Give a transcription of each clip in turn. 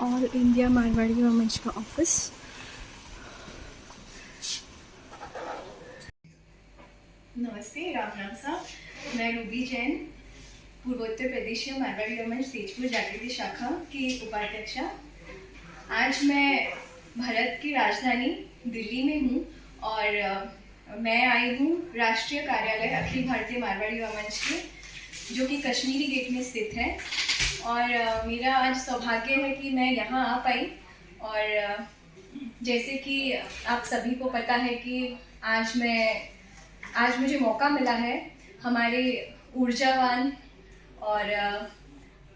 All India Marwari women's का office. नमस्ते, राम राम साहब। मैं रूबी जैन, पूर्वोत्तर प्रदेशीय मारवाड़ी वुमेन्स तेजपुर जागृति शाखा की उपाध्यक्षा। आज मैं भारत की राजधानी दिल्ली में हूँ और मैं आई हूँ राष्ट्रीय कार्यालय अखिल भारतीय मारवाड़ी वुमेन्स के, जो कि कश्मीरी गेट में स्थित है। और मेरा आज सौभाग्य है कि मैं यहाँ आ पाई। और जैसे कि आप सभी को पता है कि आज मुझे मौका मिला है हमारे ऊर्जावान और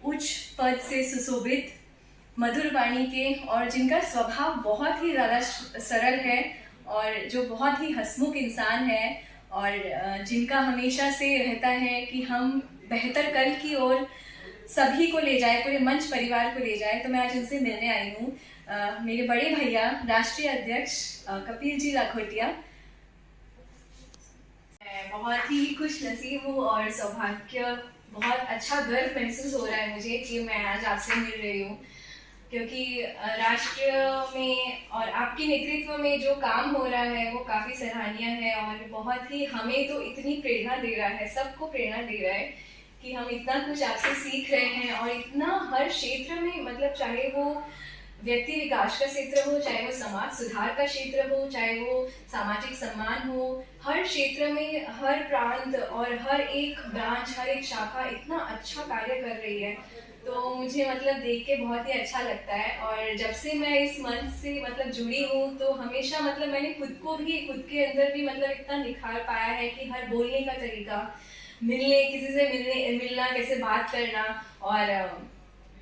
उच्च पद से सुशोभित, मधुर वाणी के, और जिनका स्वभाव बहुत ही ज़्यादा सरल है और जो बहुत ही हंसमुख इंसान है, और जिनका हमेशा से रहता है कि हम बेहतर कल की ओर सभी को ले जाए, पूरे मंच परिवार को ले जाए। तो मैं आज उनसे मिलने आई हूँ। मेरे बड़े भैया राष्ट्रीय अध्यक्ष कपिल जी लाखोटिया। मैं बहुत ही खुश नसीब हूँ और सौभाग्य, बहुत अच्छा गर्व महसूस हो रहा है मुझे कि मैं आज आपसे मिल रही हूँ, क्योंकि राष्ट्र में और आपके नेतृत्व में जो काम हो रहा है वो काफ़ी सराहनीय है और बहुत ही हमें तो इतनी प्रेरणा दे रहा है, सबको प्रेरणा दे रहा है कि हम इतना कुछ आपसे सीख रहे हैं। और इतना हर क्षेत्र में, मतलब चाहे वो व्यक्ति विकास का क्षेत्र हो, चाहे वो समाज सुधार का क्षेत्र हो, चाहे वो सामाजिक सम्मान हो, हर क्षेत्र में हर प्रांत और हर एक ब्रांच, हर एक शाखा इतना अच्छा कार्य कर रही है। तो मुझे मतलब देख के बहुत ही अच्छा लगता है। और जब से मैं इस मंच से मतलब जुड़ी हूँ तो हमेशा मतलब मैंने खुद के अंदर भी मतलब इतना निखार पाया है कि हर बोलने का तरीका, किसी से मिलना, कैसे बात करना, और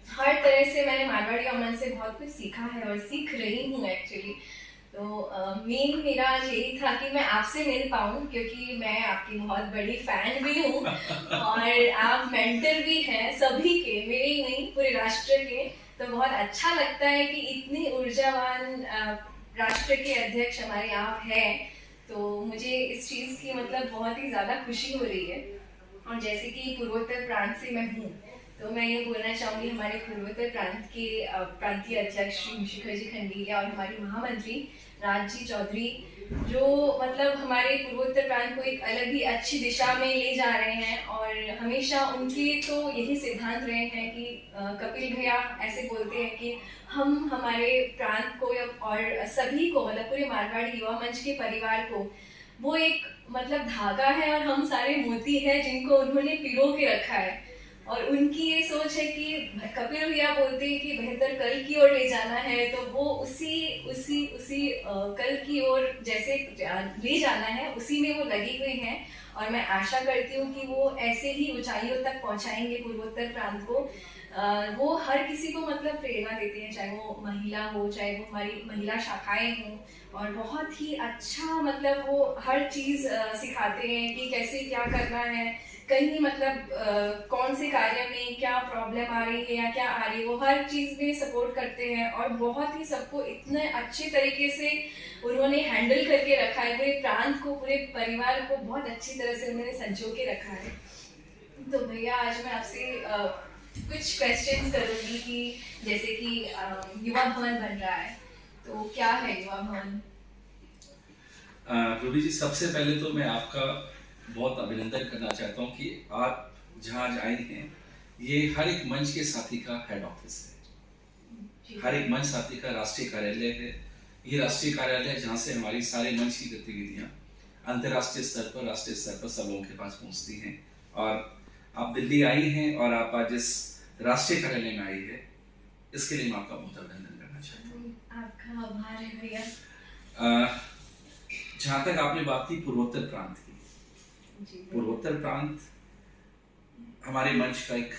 हर तरह से मैंने मारवाड़ी वुमेन से बहुत कुछ सीखा है और सीख रही हूँ एक्चुअली। तो मेन मेरा आज यही था कि मैं आपसे मिल पाऊँ, क्योंकि मैं आपकी बहुत बड़ी फैन भी हूँ और आप मेंटर भी हैं सभी के, मेरे ही नहीं पूरे राष्ट्र के। तो बहुत अच्छा लगता है कि इतनी ऊर्जावान राष्ट्र के अध्यक्ष हमारे आप हैं। तो मुझे इस चीज़ की मतलब बहुत ही ज़्यादा खुशी हो रही है। और जैसे कि पूर्वोत्तर प्रांत से मैं हूँ, तो मैं ये बोलना चाहूँगी हमारे पूर्वोत्तर प्रांत के प्रांतीय अध्यक्ष श्री शिखर जी खंडेरिया और हमारी महामंत्री राज जी चौधरी, जो मतलब हमारे पूर्वोत्तर प्रांत को एक अलग ही अच्छी दिशा में ले जा रहे हैं। और हमेशा उनके तो यही सिद्धांत रहे हैं कि कपिल भैया ऐसे बोलते हैं कि हम हमारे प्रांत को और सभी को, मतलब पूरे मारवाड़ी युवा मंच के परिवार को, वो एक मतलब धागा है और हम सारे मोती हैं जिनको उन्होंने पिरो के रखा है। और उनकी ये सोच है कि कपिल भैया बोलते हैं कि बेहतर कल की ओर ले जाना है, तो वो उसी उसी उसी कल की ओर जैसे ले जाना है, उसी में वो लगी हुई हैं। और मैं आशा करती हूँ कि वो ऐसे ही ऊंचाइयों तक पहुंचाएंगे पूर्वोत्तर प्रांत को। वो हर किसी को मतलब प्रेरणा देते हैं, चाहे वो महिला हो, चाहे वो हमारी महिला शाखाएं हों, और बहुत ही अच्छा मतलब वो हर चीज़ सिखाते हैं कि कैसे क्या करना है, कहीं मतलब कौन से कार्य में क्या प्रॉब्लम आ रही है या क्या आ रही है, वो हर चीज़ में सपोर्ट करते हैं। और बहुत ही सबको इतने अच्छे तरीके से उन्होंने हैंडल करके रखा है, पूरे प्रांत को, पूरे परिवार को बहुत अच्छी तरह से उन्होंने संजो के रखा है। तो भैया आज मैं आपसे कुछ क्वेश्चंस करूँगी कि जैसे कि युवा भवन बन रहा है, तो क्या है युवा भवन? रूबी जी, सबसे पहले तो मैं आपका बहुत अभिनंदन करना चाहता हूँ कि आप जहाँ आज आई हैं, ये हर एक मंच के साथी का हेड ऑफिस है। हर एक मंच साथी का राष्ट्रीय कार्यालय है। ये राष्ट्रीय कार्यालय है जहाँ से हमारी सारे मंच की गतिविधियाँ अंतर्राष्ट्रीय स्तर पर, राष्ट्रीय स्तर पर सब लोगों के पास पहुँचती हैं। और आप दिल्ली आई हैं और आप आज इस राष्ट्रीय कार्यालय में आई है, इसके लिए मैं आपका बहुत अभिनंदन करना चाहता हूँ। आपका आभार है भैया। जहाँ तक आपने बात की पूर्वोत्तर प्रांत की, पूर्वोत्तर प्रांत हमारे मंच का एक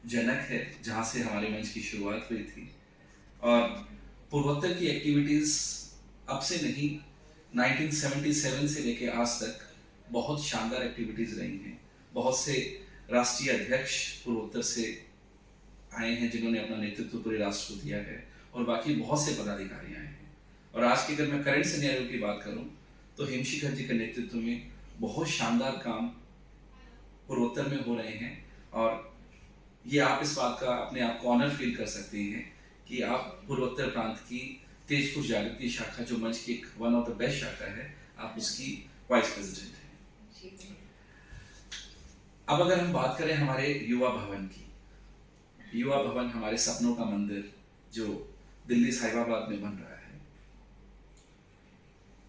जनक है, जहाँ से हमारे मंच की शुरुआत हुई थी। और पूर्वोत्तर की एक्टिविटीज़ अब से नहीं, 1977 से लेके आज तक बहुत शानदार एक्टिविटीज़ रही हैं। बहुत से राष्ट्रीय अध्यक्ष पूर्वोत्तर से आए हैं जिन्होंने अपना नेतृत्व पूरे राष्ट्र को दिया है, और बाकी बहुत से पदाधिकारी आए हैं। और आज की अगर मैं करंट सिनेरियो की बात करूं तो हिमशिखर जी के नेतृत्व में बहुत शानदार काम पूर्वोत्तर में हो रहे हैं। और ये आप इस बात का अपने आप को ऑनर फील कर सकते हैं कि आप पूर्वोत्तर प्रांत की तेजपुर जागृति शाखा, जो मंच की वन ऑफ द बेस्ट शाखा है, आप उसकी वाइस प्रेसिडेंट हैं। अब अगर हम बात करें हमारे युवा भवन की, युवा भवन हमारे सपनों का मंदिर जो दिल्ली साहिबाबाद में बन रहा है,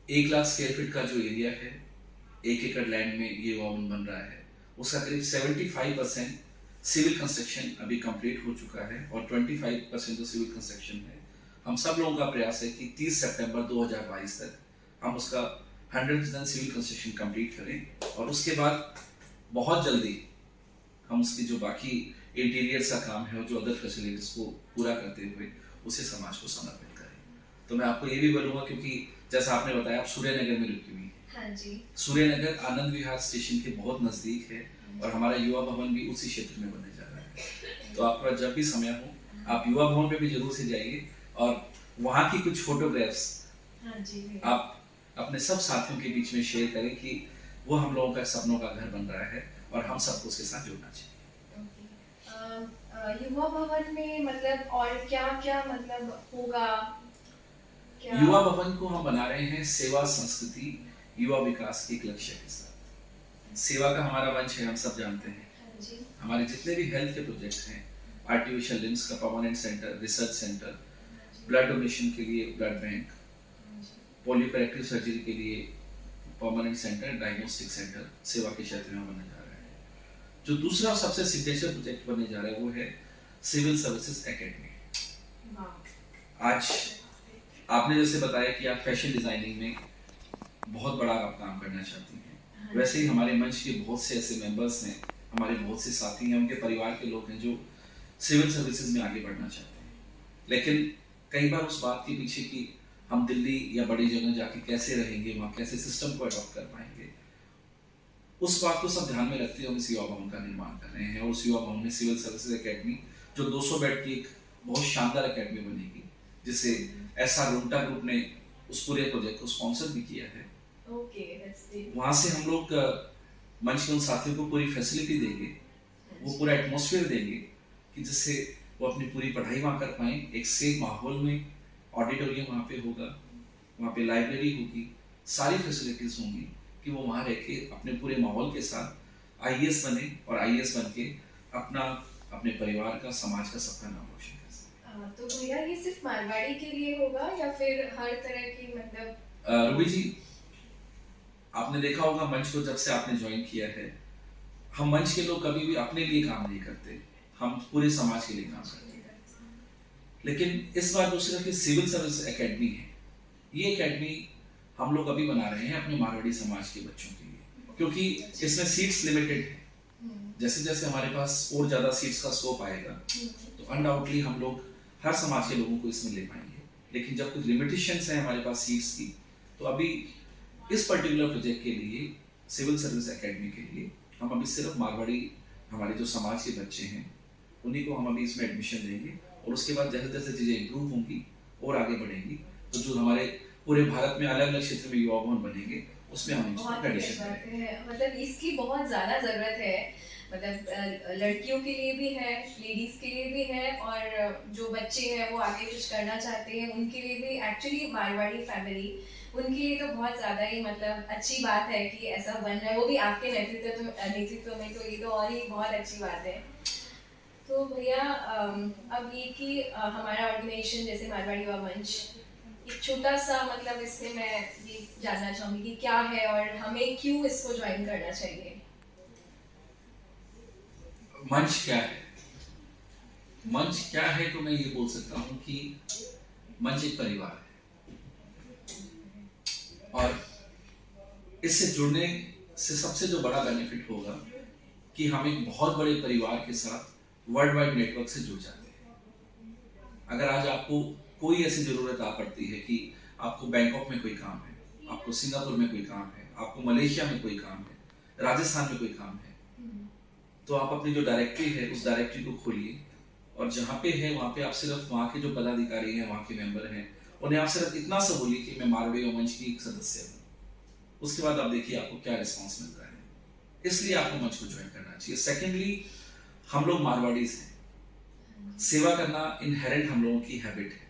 1 लाख स्क्वायर फीट का जो एरिया है, 1 एकड़ लैंड में ये युवा भवन बन रहा है, उसका करीब 75% सिविल कंस्ट्रक्शन अभी कंप्लीट हो चुका है और 25% जो सिविल कंस्ट्रक्शन है, हम सब लोगों का प्रयास है कि 30 सितंबर 2022 तक हम उसका 100% सिविल कंस्ट्रक्शन कंप्लीट करें और उसके बाद बहुत जल्दी हम उसकी जो बाकी इंटीरियर का काम है और जो अदर फैसिलिटीज को पूरा करते हुए उसे समाज को समर्पित करें। तो मैं आपको ये भी बोलूँगा, क्योंकि जैसा आपने बताया आप सूर्यनगर में रुकी हुई है। हाँ जी। सूर्यनगर आनंद विहार स्टेशन के बहुत नज़दीक है और हमारा युवा भवन भी उसी क्षेत्र में बनने जा रहा है। तो आपका जब भी समय हो आप युवा भवन पे भी जरूर से जाइए और वहाँ की कुछ फोटोग्राफ्स आप अपने सब साथियों के बीच में शेयर करें कि वो हम लोगों का सपनों का घर बन रहा है और हम सबको उसके साथ जुड़ना चाहिए। युवा भवन में मतलब और क्या क्या मतलब होगा क्या? युवा भवन को हम बना रहे हैं सेवा संस्कृति युवा विकास के एक लक्ष्य के साथ। सेवा का हमारा वंश है, हम सब जानते हैं। हमारे जितने भी हेल्थ के प्रोजेक्ट्स हैं, आर्टिफिशियल लिम्स का permanent centre, research centre, blood donation के लिए ब्लड बैंक, पॉलीकरेक्टिव सर्जरी के लिए परमानेंट सेंटर, डायग्नोस्टिक सेंटर सेवा के क्षेत्र में बनने जा रहा है। जो दूसरा सबसे सिग्नेचर प्रोजेक्ट बनने जा रहा है वो है सिविल सर्विसेज एकेडमी। आज आपने जैसे बताया कि आप फैशन डिजाइनिंग में बहुत बड़ा आप काम करना चाहती हैं, वैसे ही हमारे मंच के बहुत से ऐसे मेंबर्स हैं, हमारे बहुत से साथी हैं, उनके परिवार के लोग हैं जो सिविल सर्विसेज में आगे बढ़ना चाहते हैं। लेकिन कई बार उस बात के पीछे कि हम दिल्ली या बड़ी जगह जाके कैसे रहेंगे, वहाँ कैसे सिस्टम को अडॉप्ट कर पाएंगे, उस बात को सब ध्यान में रखते हुए हम इस युवा भवन का निर्माण कर रहे हैं। और उस युवा भवन में सिविल सर्विसेज एकेडमी जो 200 बेड की एक बहुत शानदार एकेडमी बनेगी, जिसे SR रुंगटा ग्रुप ने उस पूरे प्रोजेक्ट को स्पॉन्सर भी किया है। वहाँ से हम लोग मंच के उन साथियों को पूरी फैसिलिटी देंगे, वो पूरा एटमॉस्फेयर देंगे कि जिससे वो अपनी पूरी पढ़ाई वहाँ कर पाएँ। एक सेफ माहौल में ऑडिटोरियम वहाँ पे होगा, वहाँ पे लाइब्रेरी होगी, सारी फैसिलिटीज होंगी कि वो वहाँ रह के अपने पूरे माहौल के साथ IAS बने और IAS बन के अपने परिवार का, समाज का सबका नाम रोशन कर सके। तो भैया ये सिर्फ मारवाड़ी के लिए होगा या फिर हर तरह की मतलब? रूबी जी, आपने देखा होगा मंच को जब से आपने ज्वाइन किया है, हम मंच के लोग कभी भी अपने लिए काम नहीं करते, हम पूरे समाज के लिए काम करते हैं। लेकिन इस बार जो सिर्फ सिविल सर्विस एकेडमी है, ये एकेडमी हम लोग अभी बना रहे हैं अपने मारवाड़ी समाज के बच्चों के लिए, क्योंकि इसमें सीट्स लिमिटेड है। जैसे जैसे हमारे पास और ज़्यादा सीट्स का स्कोप आएगा तो अनडाउटली हम लोग हर समाज के लोगों को इसमें ले पाएंगे। लेकिन जब कुछ लिमिटेशंस हैं हमारे पास सीट्स की, तो अभी इस पर्टिकुलर प्रोजेक्ट के लिए, सिविल सर्विस एकेडमी के लिए, हम अभी सिर्फ मारवाड़ी हमारे जो समाज के बच्चे हैं उन्हीं को हम अभी इसमें एडमिशन देंगे। और उसके बाद जैसे जैसे चीज़ें इम्प्रूव होंगी और आगे बढ़ेंगी तो जो हमारे पूरे भारत में अलग अलग क्षेत्र में युवा भवन बनेंगे उसमें हम एडिशन करेंगे। मतलब इसकी बहुत ज़्यादा ज़रूरत है, मतलब लड़कियों के लिए भी है, लेडीज़ के लिए भी है, और जो बच्चे हैं वो आगे कुछ करना चाहते हैं उनके लिए भी। एक्चुअली मारवाड़ी फैमिली उनके लिए तो बहुत ज़्यादा ही मतलब अच्छी बात है कि ऐसा बन रहा है, वो भी आपके नेतृत्व में, तो ये तो और ही बहुत अच्छी बात है। तो भैया अब ये कि हमारा ऑर्गेनाइजेशन जैसे मारवाड़ी युवा मंच, एक छोटा सा मतलब इसमें मैं ये जानना चाहूँगी कि क्या है और हमें क्यों इसको ज्वाइन करना चाहिए। मंच क्या है? मंच क्या है तो मैं ये बोल सकता हूँ कि मंच एक परिवार है और इससे जुड़ने से सबसे जो बड़ा बेनिफिट होगा कि हम एक बहुत बड़े परिवार के साथ वर्ल्ड वाइड नेटवर्क से जुड़ जाते हैं। अगर आज आपको कोई ऐसी जरूरत आ पड़ती है कि आपको बैंकॉक में कोई काम है, आपको सिंगापुर में कोई काम है, आपको मलेशिया में कोई काम है, राजस्थान में कोई काम है, तो आप अपनी जो डायरेक्टरी है उस डायरेक्टरी को खोलिए और जहाँ पे है वहाँ पे आप सिर्फ वहाँ के जो पदाधिकारी हैं, वहाँ के मेंबर हैं, उन्हें आप सिर्फ इतना सा बोलिए कि मैं मारवाड़ी युवा मंच की एक सदस्य हूँ। उसके बाद आप देखिए आपको क्या रिस्पॉन्स मिलता है। इसलिए आपको मंच को ज्वाइन करना चाहिए। सेकेंडली, हम लोग मारवाड़ीज हैं सेवा करना इनहेरेंट हम लोगों की हैबिट है,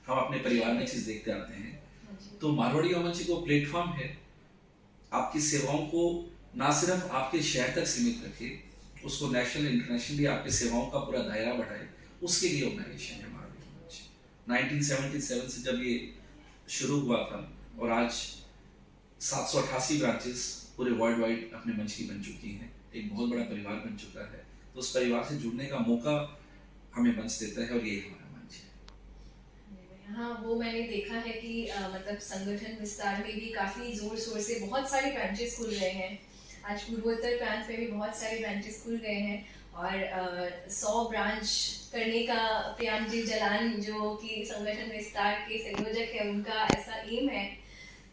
हम अपने परिवार में चीज़ देखते आते हैं। तो मारवाड़ी वमन जी को प्लेटफॉर्म है, आपकी सेवाओं को ना सिर्फ आपके शहर तक सीमित रखे, उसको नेशनल इंटरनेशनली आपकी सेवाओं का पूरा दायरा बढ़ाए, उसके लिए ऑर्गेनाइजेशन है मारवाड़ी वमन जी। 1977 से जब ये शुरू हुआ था और आज 788 ब्रांचेस पूरे वर्ल्ड वाइड अपने मंच की बन चुकी हैं, एक बहुत बड़ा परिवार बन चुका है। तो उस परिवार से जुड़ने का मौका हमें मंच देता है और ये हमारा मंच है। हाँ, वो मैंने देखा है कि मतलब संगठन विस्तार में भी काफ़ी ज़ोर शोर से बहुत सारे ब्रांचेस खुल गए हैं। आज पूर्वोत्तर प्रांत में भी बहुत सारे ब्रांचेस खुल गए हैं और 100 ब्रांच करने का प्रियांक जी जलान जो कि संगठन विस्तार के संयोजक है, उनका ऐसा एम है।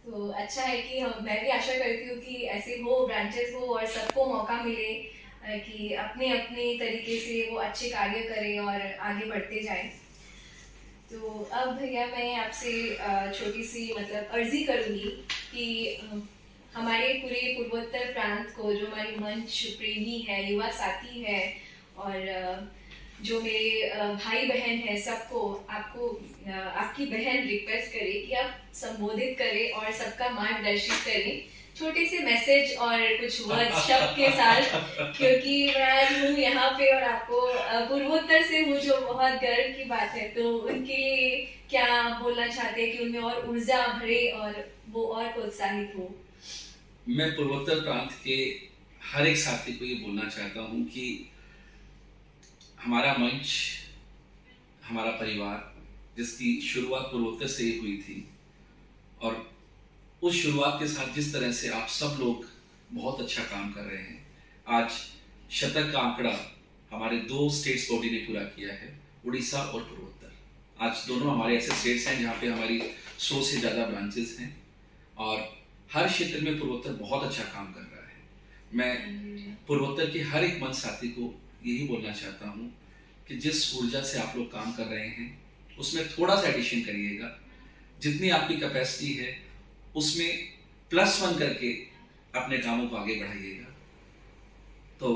तो अच्छा है कि मैं भी आशा करती हूँ कि ऐसे हो, ब्रांचेस हो और सबको मौका मिले कि अपने अपने तरीके से वो अच्छे कार्य करें और आगे बढ़ते जाएं। तो अब भैया मैं आपसे छोटी सी मतलब अर्जी करूँगी कि हमारे पूरे पूर्वोत्तर प्रांत को, जो हमारी मंच प्रेमी है, युवा साथी है और जो मेरे भाई बहन हैं, सबको आपको आपकी बहन रिक्वेस्ट करे कि आप संबोधित करें और सबका मार्गदर्शन करें छोटे से मैसेज और कुछ वर्ड शब्द के साथ, क्योंकि मैं हूँ यहाँ पे और आपको पूर्वोत्तर से हूँ, जो बहुत गर्व की बात है। तो उनके लिए क्या बोलना चाहते हैं कि उनमें और ऊर्जा भरे और वो और प्रोत्साहित हो? मैं पूर्वोत्तर प्रांत के हर एक साथी को ये बोलना चाहता हूँ कि हमारा मंच, हमारा परिवार, जिसकी शुरुआत पूर्वोत्तर से ही हुई थी, और उस शुरुआत के साथ जिस तरह से आप सब लोग बहुत अच्छा काम कर रहे हैं, आज शतक का आंकड़ा हमारे 2 स्टेट्स बॉडी ने पूरा किया है, उड़ीसा और पूर्वोत्तर। आज दोनों हमारे ऐसे स्टेट्स हैं जहाँ पे हमारी 100 से ज़्यादा ब्रांचेस हैं और हर क्षेत्र में पूर्वोत्तर बहुत अच्छा काम कर रहा है। मैं पूर्वोत्तर के हर एक मंच साथी को यही बोलना चाहता हूँ कि जिस ऊर्जा से आप लोग काम कर रहे हैं उसमें थोड़ा सा एडिशन करिएगा, जितनी आपकी कैपेसिटी है उसमें +1 करके अपने कामों को आगे बढ़ाइएगा। तो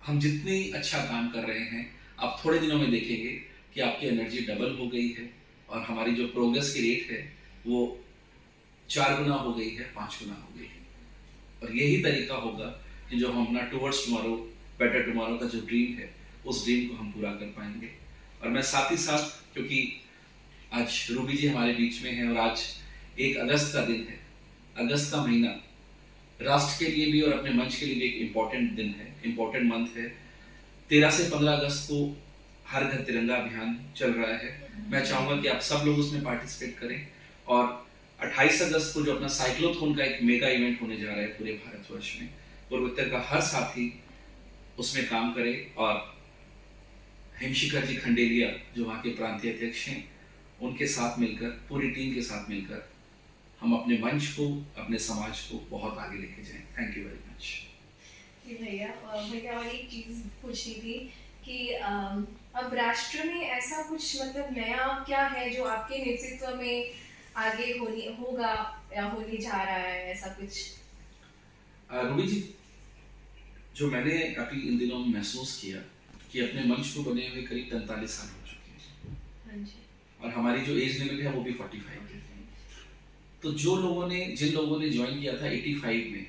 हम जितनी अच्छा काम कर रहे हैं, आप थोड़े दिनों में देखेंगे कि आपकी एनर्जी डबल हो गई है और हमारी जो प्रोग्रेस की रेट है वो 4 गुना हो गई है, 5 गुना हो गई है। और यही तरीका होगा कि जो हम अपना टुवर्ड्स टुमारो, बेटर टुमारो का जो ड्रीम है, उस ड्रीम को हम पूरा कर पाएंगे। और मैं साथ ही साथ, क्योंकि आज रूबी जी हमारे बीच में हैं और आज 1 अगस्त का दिन है, अगस्त का महीना राष्ट्र के लिए भी और अपने मंच के लिए भी एक इम्पॉर्टेंट दिन है, इम्पॉर्टेंट मंथ है। 13 से 15 अगस्त को हर घर तिरंगा अभियान चल रहा है। मैं चाहूँगा कि आप सब लोग उसमें पार्टिसिपेट करें और 28 अगस्त को जो अपना साइक्लोथॉन का एक मेगा इवेंट होने जा रहा है पूरे भारतवर्ष में, पूर्वोत्तर का हर साथी उसमें काम करे और हेमशिखर जी खंडेलिया जो वहाँ के प्रांतीय अध्यक्ष हैं, उनके साथ मिलकर, पूरी टीम के साथ मिलकर हम अपने मंच को, अपने समाज को बहुत आगे लेके जाएं। Thank you very much. भैया और एक चीज़ पूछनी थी कि अब राष्ट्र में ऐसा कुछ मतलब नया क्या है जो आपके नेतृत्व में आगे होगा या होने जा रहा है, ऐसा कुछ? रूबी जी, जो मैंने अभी इन दिनों में महसूस किया कि अपने मंच को बने हुए करीब 43 साल हो चुके हैं। हाँ जी। और हमारी जो एज लिमिट है वो भी 45 है। तो जिन लोगों ने ज्वाइन किया था 85 में,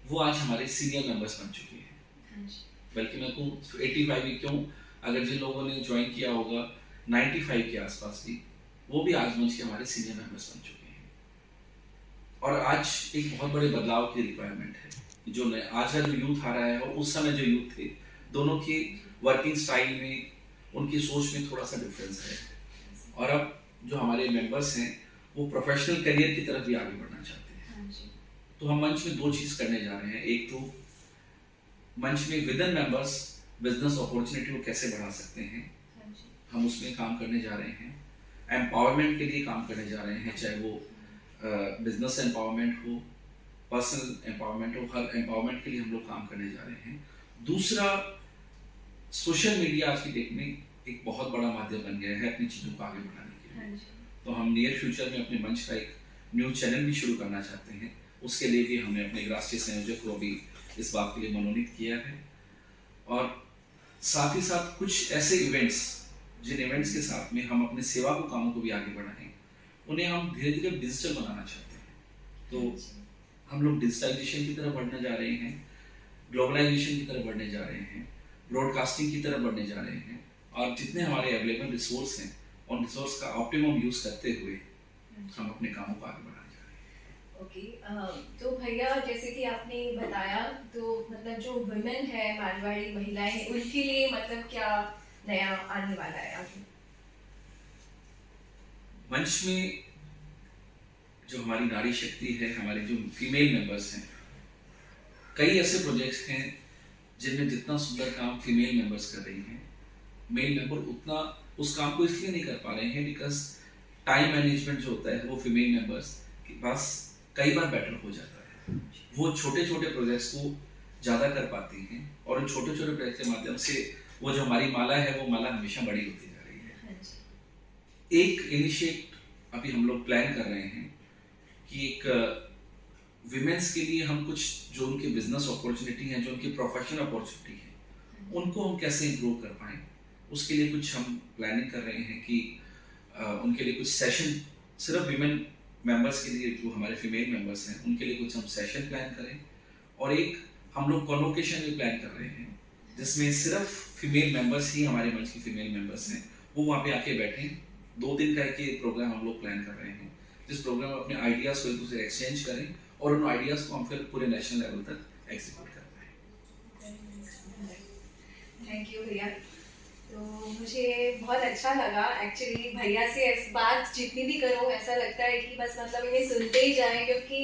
वो आज हमारे सीनियर मेंबर्स बन चुके हैं। बल्कि मैं कहूँ 85 ही क्यों, अगर जिन लोगों ने ज्वाइन किया होगा 95 के आसपास भी, वो भी आज मंच के हमारे सीनियर मेंबर्स बन चुके हैं। और आज एक बहुत बड़े बदलाव की रिक्वायरमेंट है। जो आज का जो यूथ आ रहा है और उस समय जो यूथ थे, दोनों की वर्किंग स्टाइल में, उनकी सोच में थोड़ा सा डिफरेंस है। और अब जो हमारे मेंबर्स हैं वो प्रोफेशनल करियर की तरफ भी आगे बढ़ना चाहते हैं। तो हम मंच में 2 चीज़ करने जा रहे हैं। एक तो मंच में with in members business opportunity को कैसे बढ़ा सकते हैं, हम उसमें काम करने जा रहे हैं। एम्पावरमेंट के लिए काम करने जा रहे हैं, चाहे वो बिजनेस एम्पावरमेंट हो, पर्सनल एम्पावरमेंट हो, हर एम्पावरमेंट के लिए हम लोग काम करने जा रहे हैं। दूसरा, सोशल मीडिया आज की डेट में एक बहुत बड़ा माध्यम बन गया है अपनी चीज़ों को आगे बढ़ाने के लिए। तो हम नियर फ्यूचर में अपने मंच का एक न्यूज़ चैनल भी शुरू करना चाहते हैं। उसके लिए भी हमने अपने राष्ट्रीय संयोजक को अभी इस बात के लिए मनोनीत किया है। और साथ ही साथ कुछ ऐसे इवेंट्स, जिन इवेंट्स के साथ में हम अपने सेवा को कामों को भी आगे बढ़ाएं, उन्हें हम धीरे धीरे डिजिटल बनाना चाहते हैं। तो हम लोग डिजिटलाइजेशन की तरफ बढ़ने जा रहे हैं, ग्लोबलाइजेशन की तरफ बढ़ने जा रहे हैं, ब्रॉडकास्टिंग की तरफ बढ़ने जा रहे हैं, और जितने हमारे अवेलेबल रिसोर्स हैं उन रिसोर्स का ऑप्टिमम यूज करते हुए हम अपने कामों को आगे बढ़ाने जा रहे हैं। ओके, तो भैया जैसे कि आपने बताया, तो मतलब जो वुमेन है, मारवाड़ी महिलाएं हैं, उनके लिए मतलब क्या नया आने वाला है आगे? मंच में जो हमारी नारी शक्ति है, हमारे जो फीमेल मेंबर्स हैं, कई ऐसे प्रोजेक्ट्स हैं जिनमें जितना सुंदर काम फीमेल मेंबर्स कर रही हैं, मेल मेंबर उतना उस काम को इसलिए नहीं कर पा रहे हैं बिकॉज टाइम मैनेजमेंट जो होता है वो फीमेल मेंबर्स के पास कई बार बेटर हो जाता है। वो छोटे छोटे प्रोजेक्ट्स को ज़्यादा कर पाती हैं, और उन छोटे छोटे प्रोजेक्ट के माध्यम से वो जो हमारी माला है वो माला हमेशा बड़ी होती जा रही है। एक इनिशिएट अभी हम लोग प्लान कर रहे हैं कि एक विमेंस के लिए हम कुछ जो उनके बिजनेस अपॉर्चुनिटी हैं, जो उनकी प्रोफेशनल अपॉर्चुनिटी है, उनको हम कैसे इम्प्रूव कर पाएँ, उसके लिए कुछ हम प्लानिंग कर रहे हैं कि उनके लिए कुछ सेशन सिर्फ विमेन मेंबर्स के लिए, जो हमारे फीमेल मेंबर्स हैं उनके लिए कुछ हम सेशन प्लान करें, और एक हम लोग कॉन्वोकेशन भी प्लान कर रहे हैं जिसमें सिर्फ फीमेल मेंबर्स ही, हमारे मंच की फीमेल मेंबर्स हैं, वो वहाँ पे आके बैठें। 2 दिन का एक प्रोग्राम हम लोग प्लान कर रहे हैं, जिस प्रोग्राम में अपने आइडियाज़ को एक दूसरे एक्सचेंज करें और उन आइडियाज़ को हम फिर पूरे नेशनल लेवल तक एग्जीक्यूट कर पाएँ। थैंक यू भैया। तो मुझे बहुत अच्छा लगा एक्चुअली, भैया से इस बात जितनी भी करूँ ऐसा लगता है कि बस मतलब इन्हें सुनते ही जाएं, क्योंकि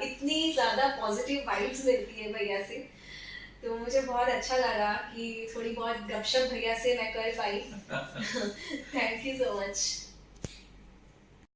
इतनी ज़्यादा पॉजिटिव वाइब्स मिलती है भैया से। तो मुझे बहुत अच्छा लगा कि थोड़ी बहुत गपशप भैया से मैं कर पाई। Thank you so much.